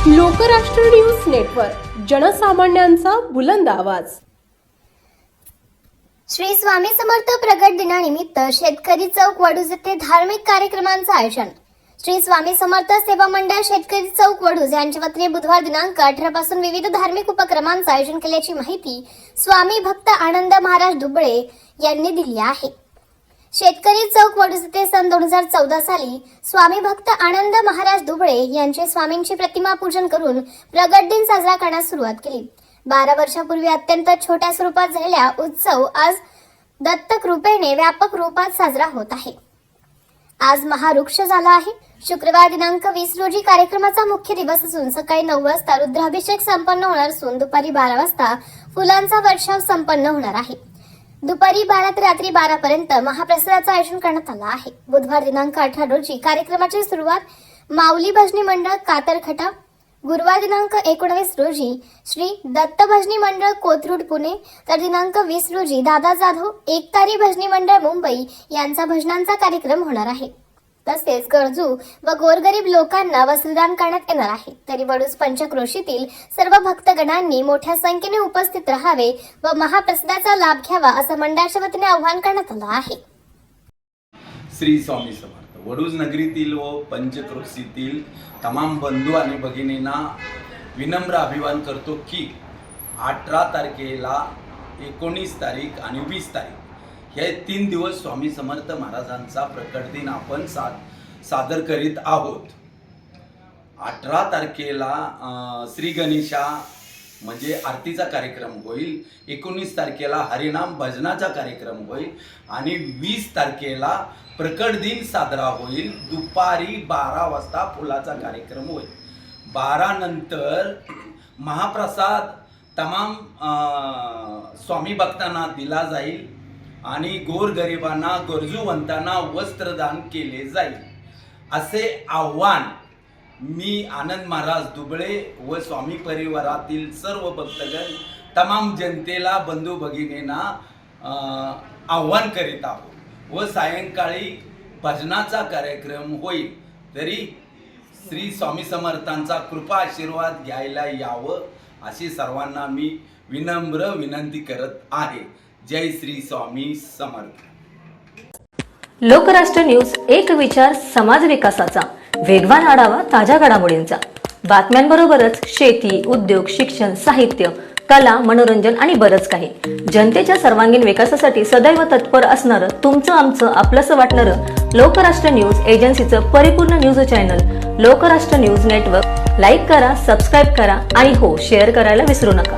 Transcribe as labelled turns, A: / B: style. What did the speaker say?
A: Lokrashtra news network, जनसामान्यांचा बुलंद आवाज।
B: श्री स्वामी समर्थ प्रगट दिनानिमित्त शेतकरी चौक वडूज येथे धार्मिक कार्यक्रमांचे आयोजन। श्री स्वामी समर्थ सेवा मंडळ शेतकरी चौक वडूज यांच्या वतीने बुधवार दिनांक 18 पासून विविध धार्मिक उपक्रमांचे आयोजन केल्याची माहिती स्वामी भक्त आनंद महाराज दुबळे यांनी दिली आहे। शेतकरी चौक वडूज येथे सन 2014 साली स्वामी भक्त आनंद महाराज दुबळे यांचे स्वामींची प्रतिमा पूजन करून प्रगट दिन साजरा करण्यास सुरुवात केली। 12 वर्षापूर्वी अत्यंत छोट्या स्वरूपात झालेला उत्सव आज दत्तक रूपेने व्यापक रूपात साजरा होत आहे। आज महावृक्ष झाला आहे। शुक्रवार दिनांक 20 रोजी कार्यक्रमाचा मुख्य दिवस असून सकाळी 9 वाजता रुद्राभिषेक संपन्न होणार असून दुपारी 12 वाजता फुलांचा वर्षाव संपन्न होणार आहे। दुपारी 12 ते रात्री 12 पर्यंत महाप्रसादाचं आयोजन करण्यात आलं आहे। बुधवार दिनांक 18 रोजी कार्यक्रमाची सुरुवात माऊली भजनी मंडळ कातरखटा, गुरुवार दिनांक 19 रोजी श्री दत्त भजनी मंडळ कोथरूड पुणे, तर दिनांक 20 रोजी दादा जाधव एकतारी भजनी मंडळ मुंबई यांचा भजनांचा कार्यक्रम होणार आहे। तसेच गरजू व गोरगरीब लोकांना वस्त्रदान करण्यात येणार आहे। तरी वडूज पंचक्रोशीतील सर्व भक्तगणांनी मोठ्या संख्येने उपस्थित राहावे व महाप्रसादाचा लाभ घ्यावा असं मंडळाच्या वतीने आवाहन करण्यात आलं आहे।
C: श्री स्वामी समर्थ वडूज नगरीतील व पंचक्रोशीतील तमाम बंधू आणि भगिनींना विनम्र अभिवादन करतो की 18 तारखेला 19 तारीख आणि 20 तारीख हे 3 दिवस स्वामी समर्थ महाराजांचा प्रकट दिन आपण सादर करीत आहोत। 18 तारखेला श्री गणेशा म्हणजे आरतीचा कार्यक्रम होईल, 19 तारखेला हरिनाम भजनाचा कार्यक्रम होईल आणि 20 तारखेला प्रकट दिन साजरा होईल। दुपारी 12 वाजता फुलाचा कार्यक्रम होईल। 12 नंतर महाप्रसाद तमाम स्वामी भक्तांना दिला जाईल आणि गोरगरिबांना गरजूवंतांना वस्त्रदान केले जाईल असे आव्हान मी आनंद महाराज दुबळे व स्वामी परिवारातील सर्व भक्तगण तमाम जनतेला बंधू भगिनींना आव्हान करीत आहोत। व सायंकाळी भजनाचा कार्यक्रम होईल। तरी श्री स्वामी समर्थांचा कृपा आशीर्वाद घ्यायला यावं अशी सर्वांना मी विनम्र विनंती करत आहे। जय श्री स्वामी समर्थ।
D: लोकराष्ट्र न्यूज, एक विचार समाज विकासाचा, वेगवान आढावा ताज्या घडामोडींचा, बातम्यांबरोबरच शेती, उद्योग, शिक्षण, साहित्य, कला, मनोरंजन आणि बरंच काही। जनतेच्या सर्वांगीण विकासासाठी सदैव तत्पर असणारं, तुमचं आमचं आपलंसं वाटणारं लोकराष्ट्र न्यूज एजन्सीचं परिपूर्ण news channel Lokrashtra news network like करा, सबस्क्राईब करा आणि हो शेअर करायला विसरू नका।